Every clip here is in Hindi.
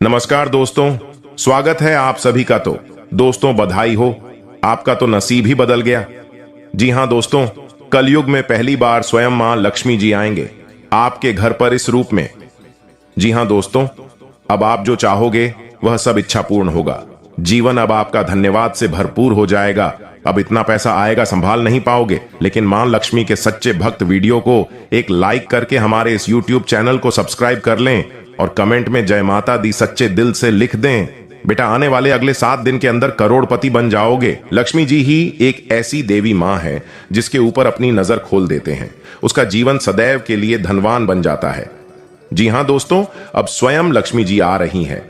नमस्कार दोस्तों, स्वागत है आप सभी का। तो दोस्तों बधाई हो, आपका तो नसीब ही बदल गया। जी हां दोस्तों, कलयुग में पहली बार स्वयं मां लक्ष्मी जी आएंगे आपके घर पर इस रूप में। जी हां दोस्तों, अब आप जो चाहोगे वह सब इच्छा पूर्ण होगा। जीवन अब आपका धन्यवाद से भरपूर हो जाएगा। अब इतना पैसा आएगा संभाल नहीं पाओगे, लेकिन मां लक्ष्मी के सच्चे भक्त वीडियो को एक लाइक करके हमारे इस YouTube चैनल को सब्सक्राइब कर लें और कमेंट में जय माता दी सच्चे दिल से लिख दें। बेटा, आने वाले अगले 7 दिन के अंदर करोड़पति बन जाओगे। लक्ष्मी जी ही एक ऐसी देवी मां है जिसके ऊपर अपनी नजर खोल देते हैं, उसका जीवन सदैव के लिए धनवान बन जाता है। जी हां दोस्तों, अब स्वयं लक्ष्मी जी आ रही हैं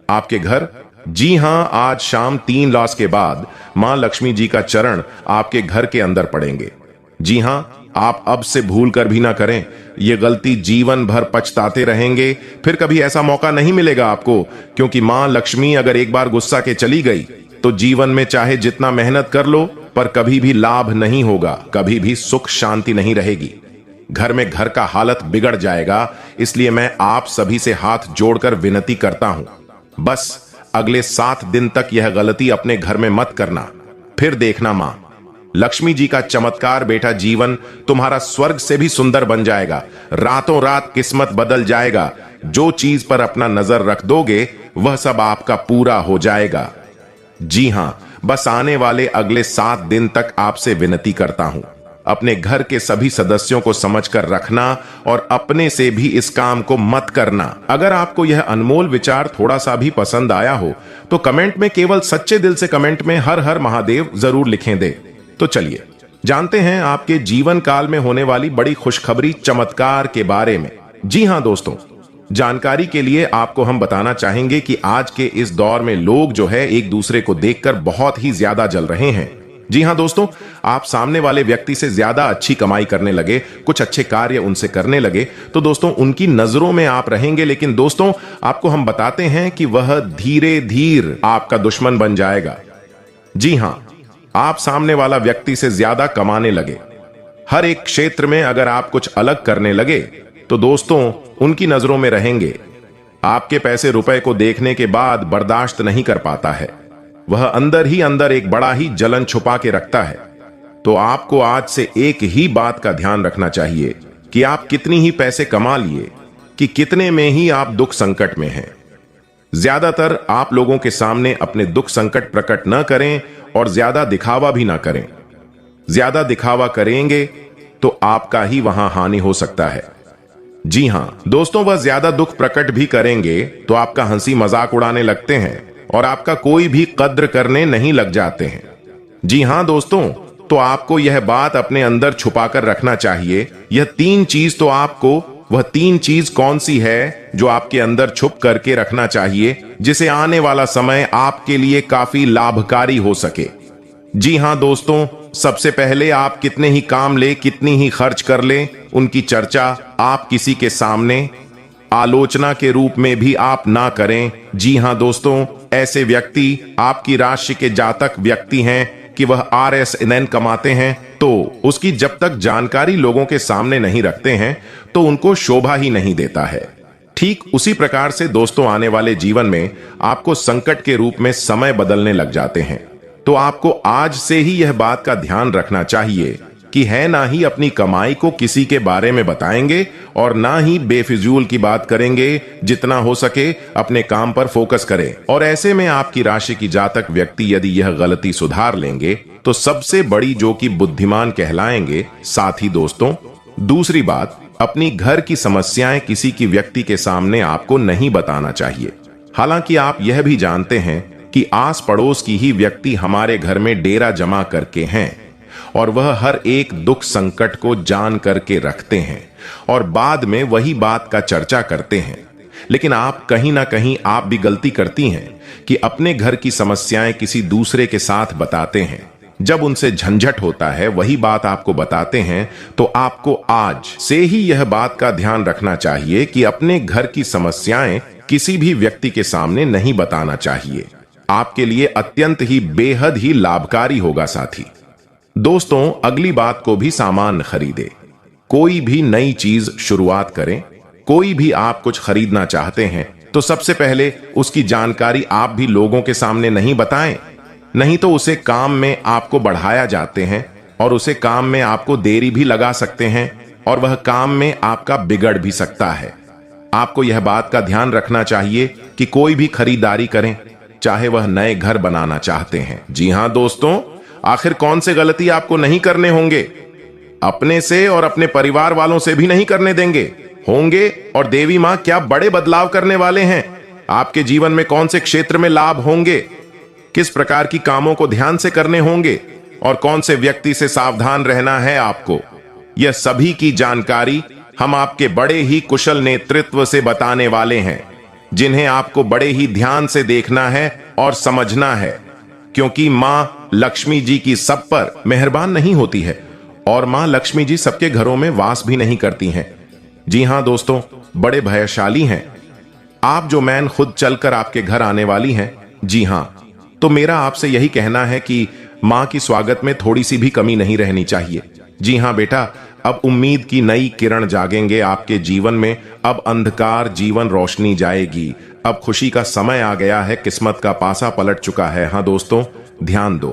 आपके घर। जी हां, आज शाम 3 लॉस के बाद मां लक्ष्मी जी का चरण आपके घर के अंदर पड़ेंगे। जी हां, आप अब से भूल कर भी ना करें, ये गलती जीवन भर पछताते रहेंगे। फिर कभी ऐसा मौका नहीं मिलेगा आपको, क्योंकि मां लक्ष्मी अगर एक बार गुस्सा के चली गई तो जीवन में चाहे जितना मेहनत कर लो पर कभी भी लाभ नहीं होगा, कभी भी सुख शांति नहीं रहेगी। घर में घर का हालत बिगड़ जाएगा। इसलिए मैं आप सभी से हाथ जोड़कर विनती करता हूं, बस अगले 7 दिन तक यह गलती अपने घर में मत करना। फिर देखना मां लक्ष्मी जी का चमत्कार। बेटा, जीवन तुम्हारा स्वर्ग से भी सुंदर बन जाएगा। रातों रात किस्मत बदल जाएगा। जो चीज पर अपना नजर रख दोगे वह सब आपका पूरा हो जाएगा। जी हां, बस आने वाले अगले 7 दिन तक आपसे विनती करता हूं, अपने घर के सभी सदस्यों को समझकर रखना और अपने से भी इस काम को मत करना। अगर आपको यह अनमोल विचार थोड़ा सा भी पसंद आया हो तो कमेंट में केवल सच्चे दिल से कमेंट में हर हर महादेव जरूर लिखें दे। तो चलिए जानते हैं आपके जीवन काल में होने वाली बड़ी खुशखबरी चमत्कार के बारे में। जी हां दोस्तों, जानकारी के लिए आपको हम बताना चाहेंगे कि आज के इस दौर में लोग जो है एक दूसरे को देखकर बहुत ही ज्यादा जल रहे हैं। जी हां दोस्तों, आप सामने वाले व्यक्ति से ज्यादा अच्छी कमाई करने लगे, कुछ अच्छे कार्य उनसे करने लगे तो दोस्तों उनकी नजरों में आप रहेंगे। लेकिन दोस्तों आपको हम बताते हैं कि वह धीरे धीरे आपका दुश्मन बन जाएगा। जी हां, आप सामने वाला व्यक्ति से ज्यादा कमाने लगे। हर एक क्षेत्र में अगर आप कुछ अलग करने लगे तो दोस्तों उनकी नजरों में रहेंगे। आपके पैसे रुपए को देखने के बाद बर्दाश्त नहीं कर पाता है, वह अंदर ही अंदर एक बड़ा ही जलन छुपा के रखता है। तो आपको आज से एक ही बात का ध्यान रखना चाहिए कि आप कितनी ही पैसे कमा लिए कि कितने में ही आप दुख संकट में हैं। ज्यादातर आप लोगों के सामने अपने दुख संकट प्रकट न करें और ज्यादा दिखावा भी ना करें। ज्यादा दिखावा करेंगे तो आपका ही वहां हानि हो सकता है। जी हां दोस्तों, वह ज्यादा दुख प्रकट भी करेंगे तो आपका हंसी मजाक उड़ाने लगते हैं और आपका कोई भी कद्र करने नहीं लग जाते हैं। जी हां दोस्तों, तो आपको यह बात अपने अंदर छुपाकर रखना चाहिए। यह 3 चीज तो आपको, वह 3 चीज कौन सी है जो आपके अंदर छुप करके रखना चाहिए, जिसे आने वाला समय आपके लिए काफी लाभकारी हो सके। जी हां दोस्तों, सबसे पहले आप कितने ही काम ले, कितनी ही खर्च कर ले, उनकी चर्चा आप किसी के सामने आलोचना के रूप में भी आप ना करें। जी हां दोस्तों, ऐसे व्यक्ति आपकी राशि के जातक व्यक्ति हैं कि वह RSN कमाते हैं तो उसकी जब तक जानकारी लोगों के सामने नहीं रखते हैं तो उनको शोभा ही नहीं देता है। ठीक उसी प्रकार से दोस्तों आने वाले जीवन में आपको संकट के रूप में समय बदलने लग जाते हैं। तो आपको आज से ही यह बात का ध्यान रखना चाहिए कि है ना ही अपनी कमाई को किसी के बारे में बताएंगे और ना ही बेफिजूल की बात करेंगे। जितना हो सके अपने काम पर फोकस करें। और ऐसे में आपकी राशि की जातक व्यक्ति यदि यह गलती सुधार लेंगे तो सबसे बड़ी जो कि बुद्धिमान कहलाएंगे। साथ ही दोस्तों दूसरी बात, अपनी घर की समस्याएं किसी की व्यक्ति के सामने आपको नहीं बताना चाहिए। हालांकि आप यह भी जानते हैं कि आस पड़ोस की ही व्यक्ति हमारे घर में डेरा जमा करके हैं और वह हर एक दुख संकट को जान करके रखते हैं और बाद में वही बात का चर्चा करते हैं। लेकिन आप कहीं ना कहीं आप भी गलती करती हैं कि अपने घर की समस्याएं किसी दूसरे के साथ बताते हैं। जब उनसे झंझट होता है वही बात आपको बताते हैं। तो आपको आज से ही यह बात का ध्यान रखना चाहिए कि अपने घर की समस्याएं किसी भी व्यक्ति के सामने नहीं बताना चाहिए। आपके लिए अत्यंत ही बेहद ही लाभकारी होगा। साथी दोस्तों अगली बात को भी सामान खरीदे। कोई भी नई चीज शुरुआत करें, कोई भी आप कुछ खरीदना चाहते हैं तो सबसे पहले उसकी जानकारी आप भी लोगों के सामने नहीं बताएं, नहीं तो उसे काम में आपको बढ़ाया जाते हैं और उसे काम में आपको देरी भी लगा सकते हैं और वह काम में आपका बिगड़ भी सकता है। आपको यह बात का ध्यान रखना चाहिए कि कोई भी खरीदारी करें, चाहे वह नए घर बनाना चाहते हैं। जी हां दोस्तों, आखिर कौन से गलती आपको नहीं करने होंगे? अपने से और अपने परिवार वालों से भी नहीं करने देंगे होंगे। और देवी मां क्या बड़े बदलाव करने वाले हैं? आपके जीवन में कौन से क्षेत्र में लाभ होंगे, किस प्रकार की कामों को ध्यान से करने होंगे और कौन से व्यक्ति से सावधान रहना है आपको, यह सभी की जानकारी हम आपके बड़े ही कुशल नेतृत्व से बताने वाले हैं, जिन्हें आपको बड़े ही ध्यान से देखना है और समझना है। क्योंकि मां लक्ष्मी जी की सब पर मेहरबान नहीं होती है और मां लक्ष्मी जी सबके घरों में वास भी नहीं करती हैं। जी हां दोस्तों, बड़े भयशाली हैं। आप जो मैन खुद चलकर आपके घर आने वाली हैं। जी हां, तो मेरा आपसे यही कहना है कि मां की स्वागत में थोड़ी सी भी कमी नहीं रहनी चाहिए। जी हां बेटा, अब उम्मीद की नई किरण जागेंगे आपके जीवन में। अब अंधकार जीवन रोशनी जाएगी। अब खुशी का समय आ गया है, किस्मत का पासा पलट चुका है। हाँ दोस्तों, ध्यान दो,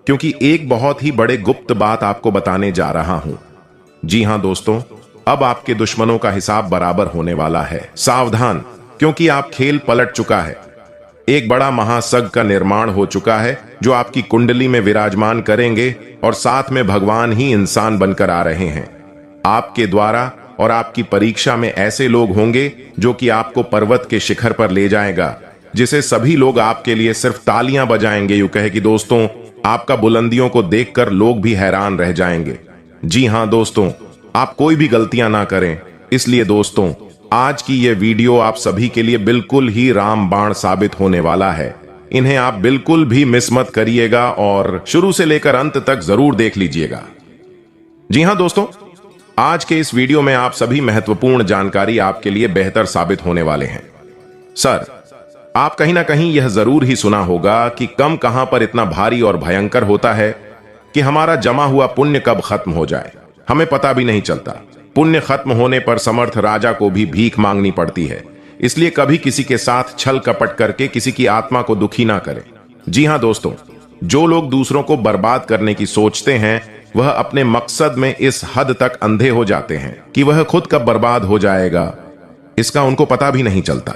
क्योंकि एक बहुत ही बड़े गुप्त बात आपको बताने जा रहा हूं। जी हां दोस्तों, अब आपके दुश्मनों का हिसाब बराबर होने वाला है। सावधान, क्योंकि आप खेल पलट चुका है। एक बड़ा महासग का निर्माण हो चुका है जो आपकी कुंडली में विराजमान करेंगे और साथ में भगवान ही इंसान बनकर आ रहे हैं। आपके द्वारा और आपकी परीक्षा में ऐसे लोग होंगे जो कि आपको पर्वत के शिखर पर ले जाएगा, जिसे सभी लोग आपके लिए सिर्फ तालियां बजाएंगे। यूं कहे कि दोस्तों, आपका बुलंदियों को देखकर लोग भी हैरान रह जाएंगे। जी हां दोस्तों, आप कोई भी गलतियां ना करें। इसलिए दोस्तों, आज की यह वीडियो आप सभी के लिए बिल्कुल ही रामबाण साबित होने वाला है। इन्हें आप बिल्कुल भी मिस मत करिएगा और शुरू से लेकर अंत तक जरूर देख लीजिएगा। जी हां दोस्तों, आज के इस वीडियो में आप सभी महत्वपूर्ण जानकारी आपके लिए बेहतर साबित होने वाले हैं। सर, आप कहीं ना कहीं यह जरूर ही सुना होगा कि कम कहां पर इतना भारी और भयंकर होता है कि हमारा जमा हुआ पुण्य कब खत्म हो जाए हमें पता भी नहीं चलता। पुण्य खत्म होने पर समर्थ राजा को भी भीख मांगनी पड़ती है। इसलिए कभी किसी के साथ छल कपट करके किसी की आत्मा को दुखी ना करें। जी हां दोस्तों, जो लोग दूसरों को बर्बाद करने की सोचते हैं वह अपने मकसद में इस हद तक अंधे हो जाते हैं कि वह खुद कब बर्बाद हो जाएगा इसका उनको पता भी नहीं चलता।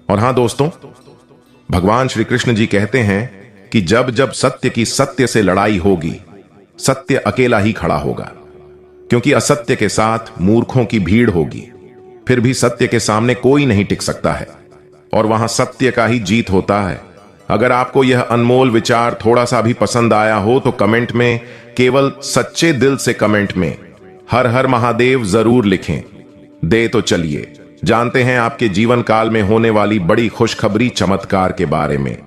और हां दोस्तों, भगवान श्री कृष्ण जी कहते हैं कि जब जब सत्य की सत्य से लड़ाई होगी, सत्य अकेला ही खड़ा होगा, क्योंकि असत्य के साथ मूर्खों की भीड़ होगी। फिर भी सत्य के सामने कोई नहीं टिक सकता है और वहां सत्य का ही जीत होता है। अगर आपको यह अनमोल विचार थोड़ा सा भी पसंद आया हो तो कमेंट में, केवल सच्चे दिल से कमेंट में हर हर महादेव जरूर लिखें। दे तो चलिए जानते हैं आपके जीवन काल में होने वाली बड़ी खुशखबरी चमत्कार के बारे में।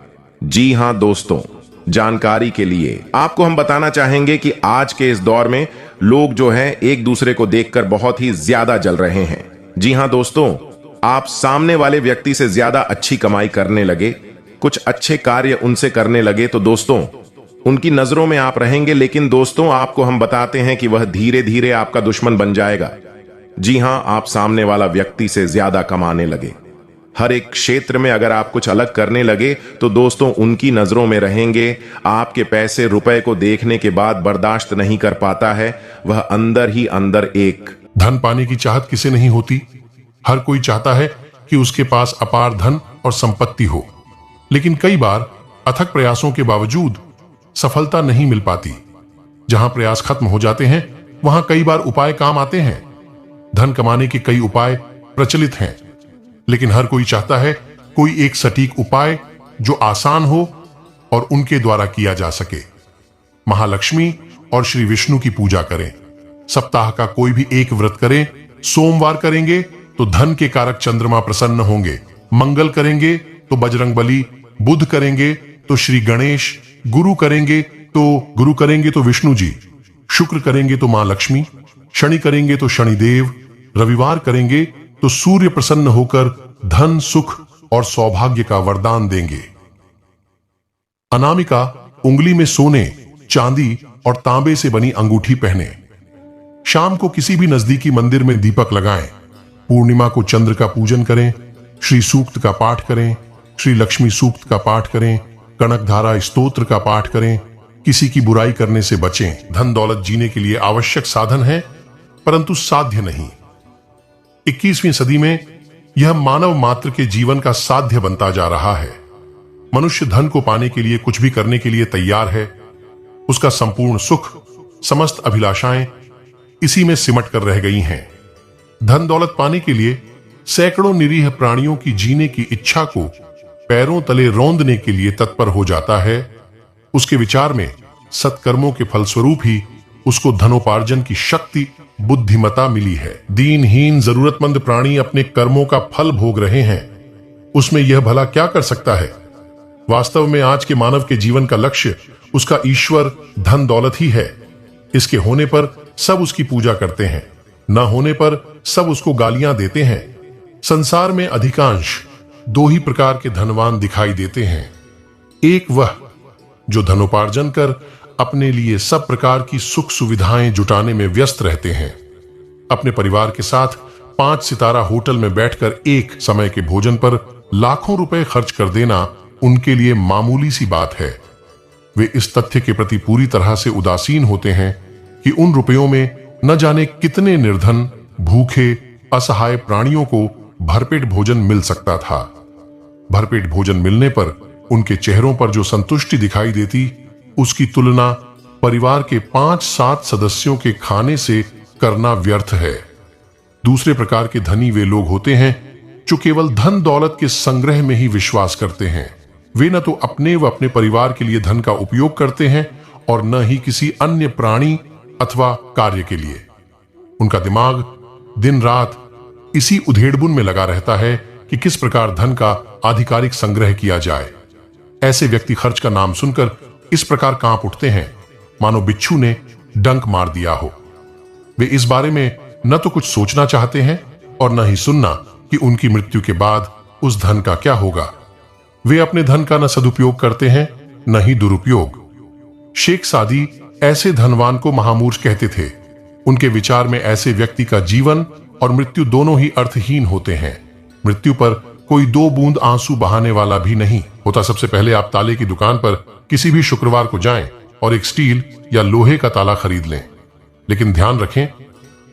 जी हां दोस्तों, जानकारी के लिए आपको हम बताना चाहेंगे कि आज के इस दौर में लोग जो हैं एक दूसरे को देखकर बहुत ही ज्यादा जल रहे हैं। जी हां दोस्तों, आप सामने वाले व्यक्ति से ज्यादा अच्छी कमाई करने लगे, कुछ अच्छे कार्य उनसे करने लगे तो दोस्तों उनकी नजरों में आप रहेंगे, लेकिन दोस्तों आपको हम बताते हैं कि वह धीरे धीरे आपका दुश्मन बन जाएगा। जी हां, आप सामने वाला व्यक्ति से ज्यादा कमाने लगे। हर एक क्षेत्र में अगर आप कुछ अलग करने लगे तो दोस्तों उनकी नजरों में रहेंगे। आपके पैसे रुपए को देखने के बाद बर्दाश्त नहीं कर पाता है, वह अंदर ही अंदर एक धन पाने की चाहत किसे नहीं होती। हर कोई चाहता है कि उसके पास अपार धन और संपत्ति हो, लेकिन कई बार अथक प्रयासों के बावजूद सफलता नहीं मिल पाती। जहां प्रयास खत्म हो जाते हैं वहां कई बार उपाय काम आते हैं। धन कमाने के कई उपाय प्रचलित हैं, लेकिन हर कोई चाहता है कोई एक सटीक उपाय जो आसान हो और उनके द्वारा किया जा सके। महालक्ष्मी और श्री विष्णु की पूजा करें। सप्ताह का कोई भी एक व्रत करें। सोमवार करेंगे तो धन के कारक चंद्रमा प्रसन्न होंगे। मंगल करेंगे तो बजरंग बली, बुध करेंगे तो श्री गणेश, गुरु करेंगे तो विष्णु जी, शुक्र करेंगे तो मां लक्ष्मी, शनि करेंगे तो शनिदेव, रविवार करेंगे तो सूर्य प्रसन्न होकर धन, सुख और सौभाग्य का वरदान देंगे। अनामिका उंगली में सोने, चांदी और तांबे से बनी अंगूठी पहने। शाम को किसी भी नजदीकी मंदिर में दीपक लगाएं। पूर्णिमा को चंद्र का पूजन करें। श्री सूक्त का पाठ करें, श्री लक्ष्मी सूक्त का पाठ करें, कनकधारा स्तोत्र का पाठ करें। किसी की बुराई करने से बचें। धन दौलत जीने के लिए आवश्यक साधन है, परंतु साध्य नहीं। 21वीं सदी में यह मानव मात्र के जीवन का साध्य बनता जा रहा है। मनुष्य धन को पाने के लिए कुछ भी करने के लिए तैयार है। उसका संपूर्ण सुख, समस्त अभिलाषाएं इसी में सिमट कर रह गई हैं। धन दौलत पाने के लिए सैकड़ों निरीह प्राणियों की जीने की इच्छा को पैरों तले रौंदने के लिए तत्पर हो जाता है। उसके विचार में सत्कर्मों के फलस्वरूप ही उसको धनोपार्जन की शक्ति, बुद्धिमता मिली है। दीनहीन जरूरतमंद प्राणी अपने कर्मों का फल भोग रहे हैं। उसमें यह भला क्या कर सकता है? वास्तव में आज के मानव के जीवन का लक्ष्य उसका ईश्वर धन दौलत ही है। इसके होने पर सब उसकी पूजा करते हैं, न होने पर सब उसको गालियां देते हैं। संसार में अधिकांश दो ही प्रकार के धनवान दिखाई देते हैं। एक वह जो धनोपार्जन कर अपने लिए सब प्रकार की सुख सुविधाएं जुटाने में व्यस्त रहते हैं। अपने परिवार के साथ 5 सितारा होटल में बैठकर एक समय के भोजन पर लाखों रुपए खर्च कर देना उनके लिए मामूली सी बात है। वे इस तथ्य के प्रति पूरी तरह से उदासीन होते हैं कि उन रुपयों में न जाने कितने निर्धन, भूखे, असहाय प्राणियों को भरपेट भोजन मिल सकता था। भरपेट भोजन मिलने पर उनके चेहरों पर जो संतुष्टि दिखाई देती, उसकी तुलना परिवार के 5-7 सदस्यों के खाने से करना व्यर्थ है। दूसरे प्रकार के धनी वे लोग होते हैं जो केवल धन दौलत के संग्रह में ही विश्वास करते हैं। वे न तो अपने व अपने परिवार के लिए धन का उपयोग करते हैं और न ही किसी अन्य प्राणी अथवा कार्य के लिए। उनका दिमाग दिन रात इसी उधेड़बुन में लगा रहता है कि किस प्रकार धन का आधिकारिक संग्रह किया जाए। ऐसे व्यक्ति खर्च का नाम सुनकर इस प्रकार कांप उठते हैं मानो बिच्छू ने डंक मार दिया हो। वे इस बारे में न तो कुछ सोचना चाहते हैं और न ही सुनना कि उनकी मृत्यु के बाद उस धन का क्या होगा। वे अपने धन का न सदुपयोग करते हैं न ही दुरुपयोग। शेख सादी ऐसे धनवान को महामूर्ख कहते थे। उनके विचार में ऐसे व्यक्ति का जीवन और मृत्यु दोनों ही अर्थहीन होते हैं। मृत्यु पर कोई 2 बूंद आंसू बहाने वाला भी नहीं होता। सबसे पहले आप ताले की दुकान पर किसी भी शुक्रवार को जाएं और एक स्टील या लोहे का ताला खरीद लें, लेकिन ध्यान रखें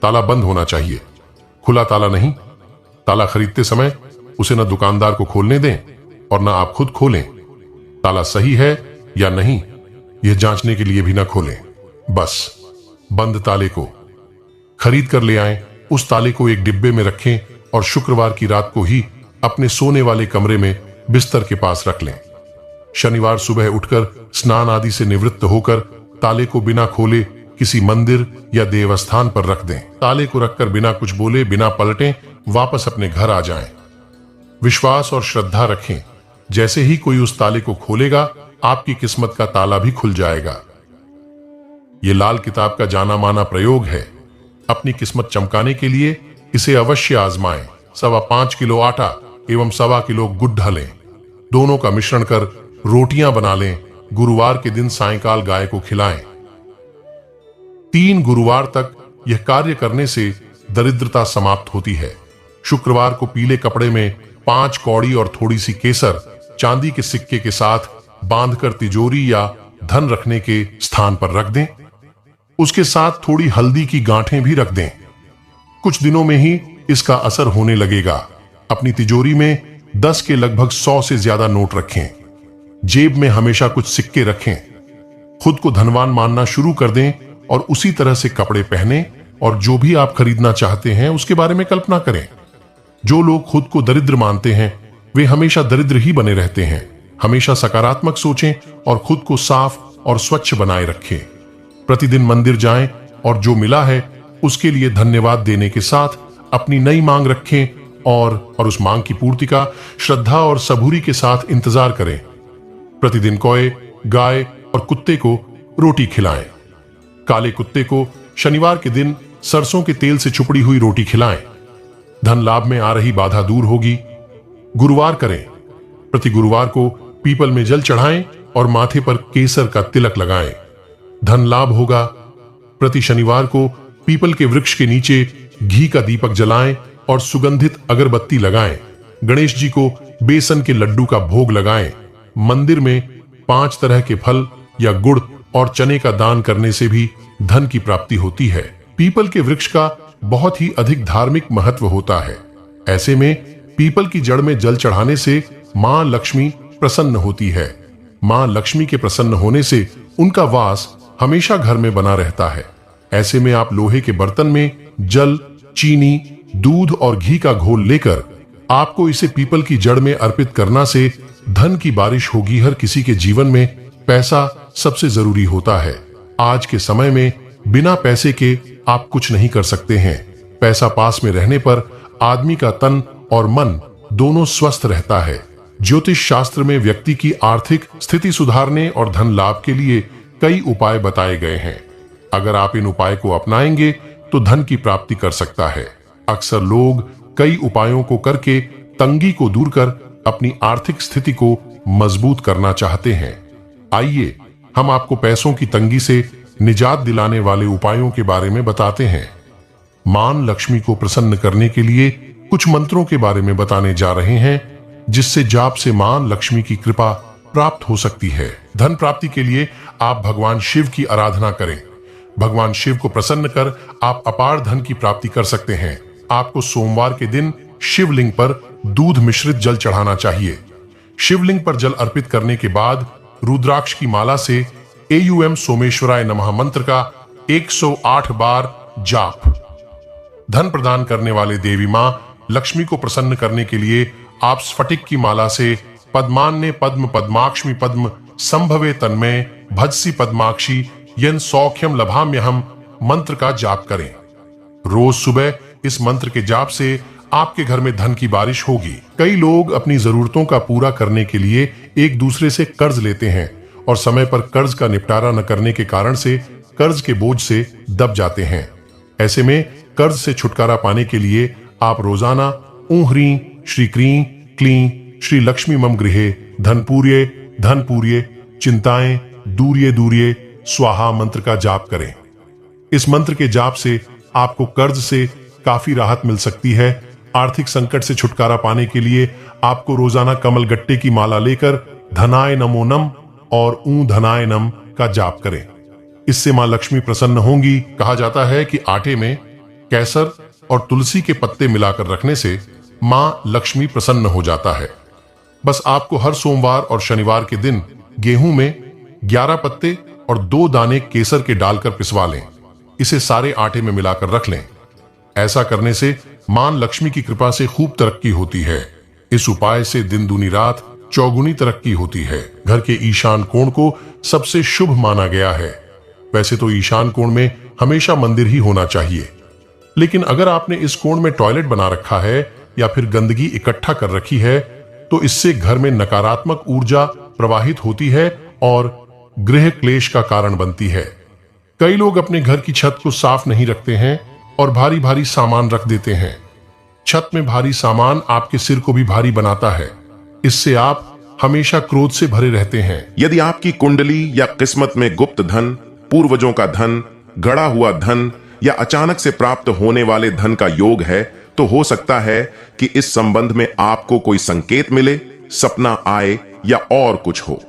ताला बंद होना चाहिए, खुला ताला नहीं। ताला खरीदते समय उसे न दुकानदार को खोलने दें और न आप खुद खोलें। ताला सही है या नहीं यह जांचने के लिए भी न खोलें। बस बंद ताले को खरीद कर ले आएं, उस ताले को एक डिब्बे में रखें और शुक्रवार की रात को ही अपने सोने वाले कमरे में बिस्तर के पास रख लें। शनिवार सुबह उठकर स्नान आदि से निवृत्त होकर ताले को बिना खोले किसी मंदिर या देवस्थान पर रख दें। ताले को रखकर बिना कुछ बोले, बिना पलटे वापस अपने घर आ जाएं। विश्वास और श्रद्धा रखें, जैसे ही कोई उस ताले को खोलेगा आपकी किस्मत का ताला भी खुल जाएगा। यह लाल किताब का जाना माना प्रयोग है। अपनी किस्मत चमकाने के लिए इसे अवश्य आजमाएं। 5.25 किलो आटा एवं 1.25 किलो गुड़ डालें, दोनों का मिश्रण कर रोटियां बना लें। गुरुवार के दिन सायंकाल गाय को खिलाएं। 3 गुरुवार तक यह कार्य करने से दरिद्रता समाप्त होती है। शुक्रवार को पीले कपड़े में 5 कौड़ी और थोड़ी सी केसर चांदी के सिक्के के साथ बांधकर तिजोरी या धन रखने के स्थान पर रख दें। उसके साथ थोड़ी हल्दी की गांठें भी रख दें। कुछ दिनों में ही इसका असर होने लगेगा। अपनी तिजोरी में 10 के लगभग 100 से ज्यादा नोट रखें। जेब में हमेशा कुछ सिक्के रखें। खुद को धनवान मानना शुरू कर दें और उसी तरह से कपड़े पहने और जो भी आप खरीदना चाहते हैं उसके बारे में कल्पना करें। जो लोग खुद को दरिद्र मानते हैं वे हमेशा दरिद्र ही बने रहते हैं। हमेशा सकारात्मक सोचें और खुद को साफ और स्वच्छ बनाए रखें। प्रतिदिन मंदिर जाएं और जो मिला है उसके लिए धन्यवाद देने के साथ अपनी नई मांग रखें और उस मांग की पूर्ति का श्रद्धा और सबूरी के साथ इंतजार करें। प्रतिदिन कौए, गाय और कुत्ते को रोटी खिलाएं। काले कुत्ते को शनिवार के दिन सरसों के तेल से छुपड़ी हुई रोटी खिलाएं। धन लाभ में आ रही बाधा दूर होगी। गुरुवार करें। प्रति गुरुवार को पीपल में जल चढ़ाएं और माथे पर केसर का तिलक लगाएं। धन लाभ होगा। प्रति शनिवार को पीपल के वृक्ष के नीचे घी का दीपक जलाएं और सुगंधित अगरबत्ती लगाएं। गणेश जी को बेसन के लड्डू का भोग लगाएं। मंदिर में 5 तरह के फल या गुड़ और चने का दान करने से भी धन की प्राप्ति होती है। पीपल के वृक्ष का बहुत ही अधिक धार्मिक महत्व होता है। ऐसे में पीपल की जड़ में जल चढ़ाने से मां लक्ष्मी प्रसन्न होती है। मां लक्ष्मी के प्रसन्न होने से उनका वास हमेशा घर में बना रहता है। ऐसे में आप लोहे के बर्तन में जल, चीनी, दूध और घी का घोल लेकर आपको इसे पीपल की जड़ में अर्पित करना से धन की बारिश होगी। हर किसी के जीवन में पैसा सबसे जरूरी होता है। आज के समय में बिना पैसे के आप कुछ नहीं कर सकते हैं। पैसा पास में रहने पर आदमी का तन और मन दोनों स्वस्थ रहता है। ज्योतिष शास्त्र में व्यक्ति की आर्थिक स्थिति सुधारने और धन लाभ के लिए कई उपाय बताए गए हैं। अगर आप इन उपाय को अपनाएंगे तो धन की प्राप्ति कर सकता है। अक्सर लोग कई उपायों को करके तंगी को दूर कर अपनी आर्थिक स्थिति को मजबूत करना चाहते हैं। आइए हम आपको पैसों की तंगी से निजात दिलाने वाले उपायों के बारे में बताते हैं। मां लक्ष्मी को प्रसन्न करने के लिए कुछ मंत्रों के बारे में बताने जा रहे हैं, जिससे जाप से मां लक्ष्मी की कृपा प्राप्त हो सकती है। धन प्राप्ति के लिए आप भगवान शिव की आराधना करें। भगवान शिव को प्रसन्न कर आप अपार धन की प्राप्ति कर सकते हैं। आपको सोमवार के दिन शिवलिंग पर दूध मिश्रित जल चढ़ाना चाहिए। शिवलिंग पर जल अर्पित करने के बाद रुद्राक्ष की माला से एयूएम सोमेश्वराय नमः मंत्र का 108 बार जाप। धन प्रदान करने वाले देवी मां लक्ष्मी को प्रसन्न करने के लिए आप स्फटिक की माला से पद्मान्य पद्म पद्माक्ष्मी पद्म संभवे तन्मय भजसी पद्माक्षी यन सौख्यम लभाम्यहम मंत्र का जाप करें। रोज सुबह इस मंत्र के जाप से आपके घर में धन की बारिश होगी। कई लोग अपनी जरूरतों का पूरा करने के लिए एक दूसरे से कर्ज लेते हैं और समय पर कर्ज का निपटारा न करने के कारण से कर्ज के बोझ से दब जाते हैं। ऐसे में कर्ज से छुटकारा पाने के लिए आप रोजाना ऊं ह्रीं श्री क्रीं क्लीं श्री लक्ष्मी मम गृहे धन पूर्ये चिंताएं दूर्ये दूर्ये स्वाहा मंत्र का जाप करें। इस मंत्र के जाप से आपको कर्ज से काफी राहत मिल सकती है। आर्थिक संकट से छुटकारा पाने के लिए आपको रोजाना कमल गट्टे की माला लेकर धनाय नमो नम और ऊं धनाय नम का जाप करें। इससे मां लक्ष्मी प्रसन्न होंगी। कहा जाता है कि आटे में केसर और तुलसी के पत्ते मिलाकर रखने से मां लक्ष्मी प्रसन्न हो जाता है। बस आपको हर सोमवार और शनिवार के दिन गेहूं में 11 पत्ते और 2 दाने केसर के डालकर पिसवा लें। इसे सारे आटे में मिलाकर रख लें। ऐसा करने से मां लक्ष्मी की कृपा से खूब तरक्की होती है। इस उपाय से दिन दूनी रात चौगुनी तरक्की होती है। घर के ईशान कोण को सबसे शुभ माना गया है। वैसे तो ईशान कोण में हमेशा मंदिर ही होना चाहिए, लेकिन अगर आपने इस कोण में टॉयलेट बना रखा है या फिर गंदगी इकट्ठा कर रखी है तो इससे घर में नकारात्मक ऊर्जा प्रवाहित होती है और गृह क्लेश का कारण बनती है। कई लोग अपने घर की छत को साफ नहीं रखते हैं और भारी भारी सामान रख देते हैं। छत में भारी सामान आपके सिर को भी भारी बनाता है। इससे आप हमेशा क्रोध से भरे रहते हैं। यदि आपकी कुंडली या किस्मत में गुप्त धन, पूर्वजों का धन, गड़ा हुआ धन या अचानक से प्राप्त होने वाले धन का योग है तो हो सकता है कि इस संबंध में आपको कोई संकेत मिले, सपना आए या और कुछ हो।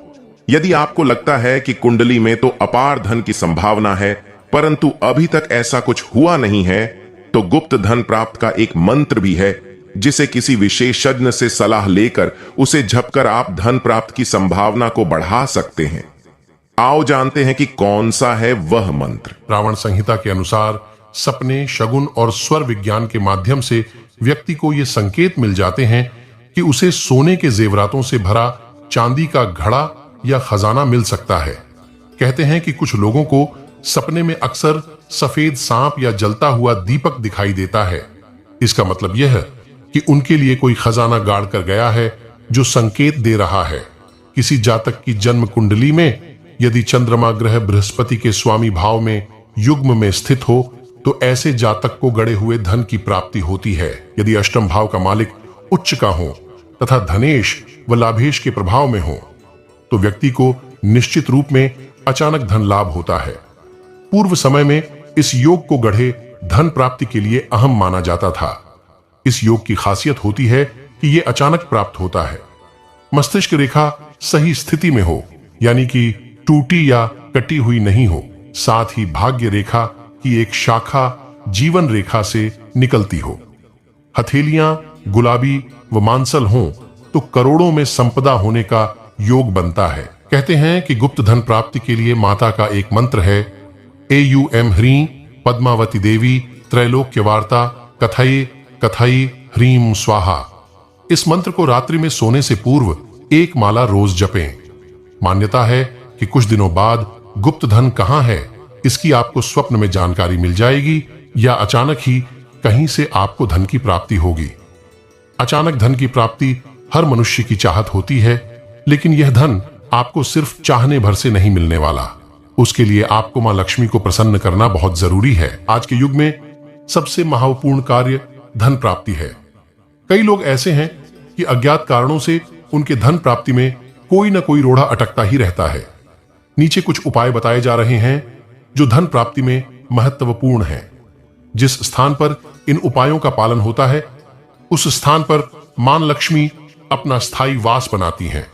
यदि आपको लगता है कि कुंडली में तो अपार धन की संभावना है परंतु अभी तक ऐसा कुछ हुआ नहीं है, तो गुप्त धन प्राप्त का एक मंत्र भी है जिसे किसी विशेषज्ञ से सलाह लेकर उसे झपकर आप धन प्राप्त की संभावना को बढ़ा सकते हैं। आओ जानते हैं कि कौन सा है वह मंत्र। रावण संहिता के अनुसार सपने, शगुन और स्वर विज्ञान के माध्यम से व्यक्ति को ये संकेत मिल जाते हैं कि उसे सोने के जेवरातों से भरा चांदी का घड़ा या खजाना मिल सकता है। कहते हैं कि कुछ लोगों को सपने में अक्सर सफेद सांप या जलता हुआ दीपक दिखाई देता है। इसका मतलब यह है कि उनके लिए कोई खजाना गाड़ कर गया है जो संकेत दे रहा है। किसी जातक की जन्म कुंडली में यदि चंद्रमा ग्रह बृहस्पति के स्वामी भाव में युग्म में स्थित हो तो ऐसे जातक को गड़े हुए धन की प्राप्ति होती है। यदि अष्टम भाव का मालिक उच्च का हो तथा धनेश व लाभेश के प्रभाव में हो तो व्यक्ति को निश्चित रूप में अचानक धन लाभ होता है। पूर्व समय में इस योग को गढ़े धन प्राप्ति के लिए अहम माना जाता था। इस योग की खासियत होती है कि यह अचानक प्राप्त होता है। मस्तिष्क रेखा सही स्थिति में हो, यानी कि टूटी या कटी हुई नहीं हो, साथ ही भाग्य रेखा की एक शाखा जीवन रेखा से निकलती हो, हथेलियां गुलाबी व मांसल हों तो करोड़ों में संपदा होने का योग बनता है। कहते हैं कि गुप्त धन प्राप्ति के लिए माता का एक मंत्र है, AUM ह्रीं पद्मावती देवी त्रैलोक्य वार्ता कथये कथई ह्रीं स्वाहा। इस मंत्र को रात्रि में सोने से पूर्व एक माला रोज जपें। मान्यता है कि कुछ दिनों बाद गुप्त धन कहां है इसकी आपको स्वप्न में जानकारी मिल जाएगी या अचानक ही कहीं से आपको धन की प्राप्ति होगी। अचानक धन की प्राप्ति हर मनुष्य की चाहत होती है, लेकिन यह धन आपको सिर्फ चाहने भर से नहीं मिलने वाला। उसके लिए आपको मां लक्ष्मी को प्रसन्न करना बहुत जरूरी है। आज के युग में सबसे महत्वपूर्ण कार्य धन प्राप्ति है। कई लोग ऐसे हैं कि अज्ञात कारणों से उनके धन प्राप्ति में कोई ना कोई रोड़ा अटकता ही रहता है। नीचे कुछ उपाय बताए जा रहे हैं जो धन प्राप्ति में महत्वपूर्ण हैं। जिस स्थान पर इन उपायों का पालन होता है उस स्थान पर मां लक्ष्मी अपना स्थायी वास बनाती हैं।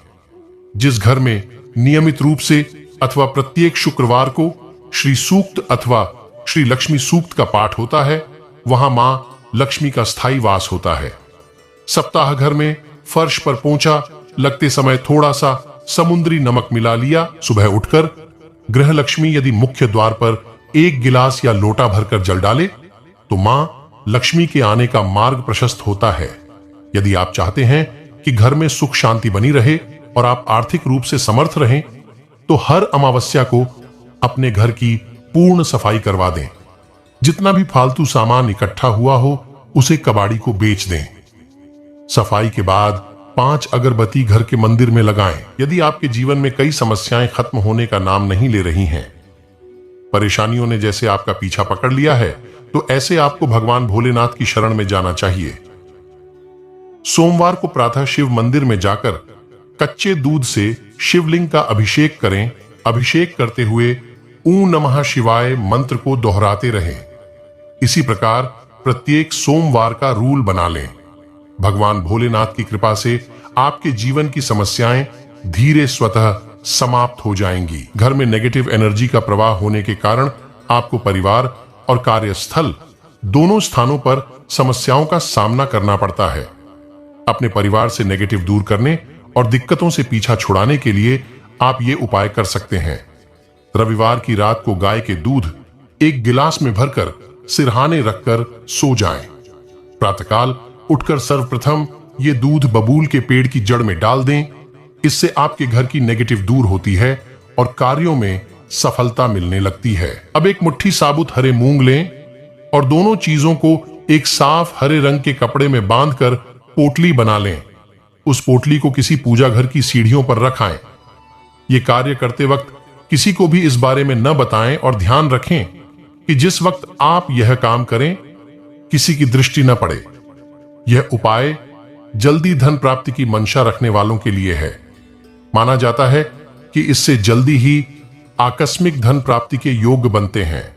जिस घर में नियमित रूप से अथवा प्रत्येक शुक्रवार को श्री सूक्त अथवा श्री लक्ष्मी सूक्त का पाठ होता है, वहां मां लक्ष्मी का स्थायी वास होता है। सप्ताह घर में फर्श पर पोंछा लगते समय थोड़ा सा समुद्री नमक मिला लिया। सुबह उठकर गृह लक्ष्मी यदि मुख्य द्वार पर एक गिलास या लोटा भरकर जल डाले तो मां लक्ष्मी के आने का मार्ग प्रशस्त होता है। यदि आप चाहते हैं कि घर में सुख शांति बनी रहे और आप आर्थिक रूप से समर्थ रहें तो हर अमावस्या को अपने घर की पूर्ण सफाई करवा दें। जितना भी फालतू सामान इकट्ठा हुआ हो उसे कबाड़ी को बेच दें। सफाई के बाद 5 अगरबत्ती घर के मंदिर में लगाएं। यदि आपके जीवन में कई समस्याएं खत्म होने का नाम नहीं ले रही हैं, परेशानियों ने जैसे आपका पीछा पकड़ लिया है, तो ऐसे आपको भगवान भोलेनाथ की शरण में जाना चाहिए। सोमवार को प्रातः शिव मंदिर में जाकर कच्चे दूध से शिवलिंग का अभिषेक करें। अभिषेक करते हुए ॐ नमः शिवाय मंत्र को दोहराते रहें। इसी प्रकार प्रत्येक सोमवार का रूल बना लें। भगवान भोलेनाथ की कृपा से आपके जीवन की समस्याएं धीरे स्वतः समाप्त हो जाएंगी। घर में नेगेटिव एनर्जी का प्रवाह होने के कारण आपको परिवार और कार्यस्थल दोनों स्थानों पर समस्याओं का सामना करना पड़ता है। अपने परिवार से नेगेटिव दूर करने और दिक्कतों से पीछा छुड़ाने के लिए आप ये उपाय कर सकते हैं। रविवार की रात को गाय के दूध एक गिलास में भरकर सिरहाने रखकर सो जाएं। प्रातःकाल उठकर सर्वप्रथम ये दूध बबूल के पेड़ की जड़ में डाल दें। इससे आपके घर की नेगेटिव दूर होती है और कार्यों में सफलता मिलने लगती है। अब एक मुट्ठी साबुत हरे मूंग लें और दोनों चीजों को एक साफ हरे रंग के कपड़े में बांधकर पोटली बना लें। उस पोटली को किसी पूजा घर की सीढ़ियों पर रखाएं। ये कार्य करते वक्त किसी को भी इस बारे में न बताएं और ध्यान रखें कि जिस वक्त आप यह काम करें किसी की दृष्टि न पड़े। यह उपाय जल्दी धन प्राप्ति की मंशा रखने वालों के लिए है। माना जाता है कि इससे जल्दी ही आकस्मिक धन प्राप्ति के योग बनते हैं।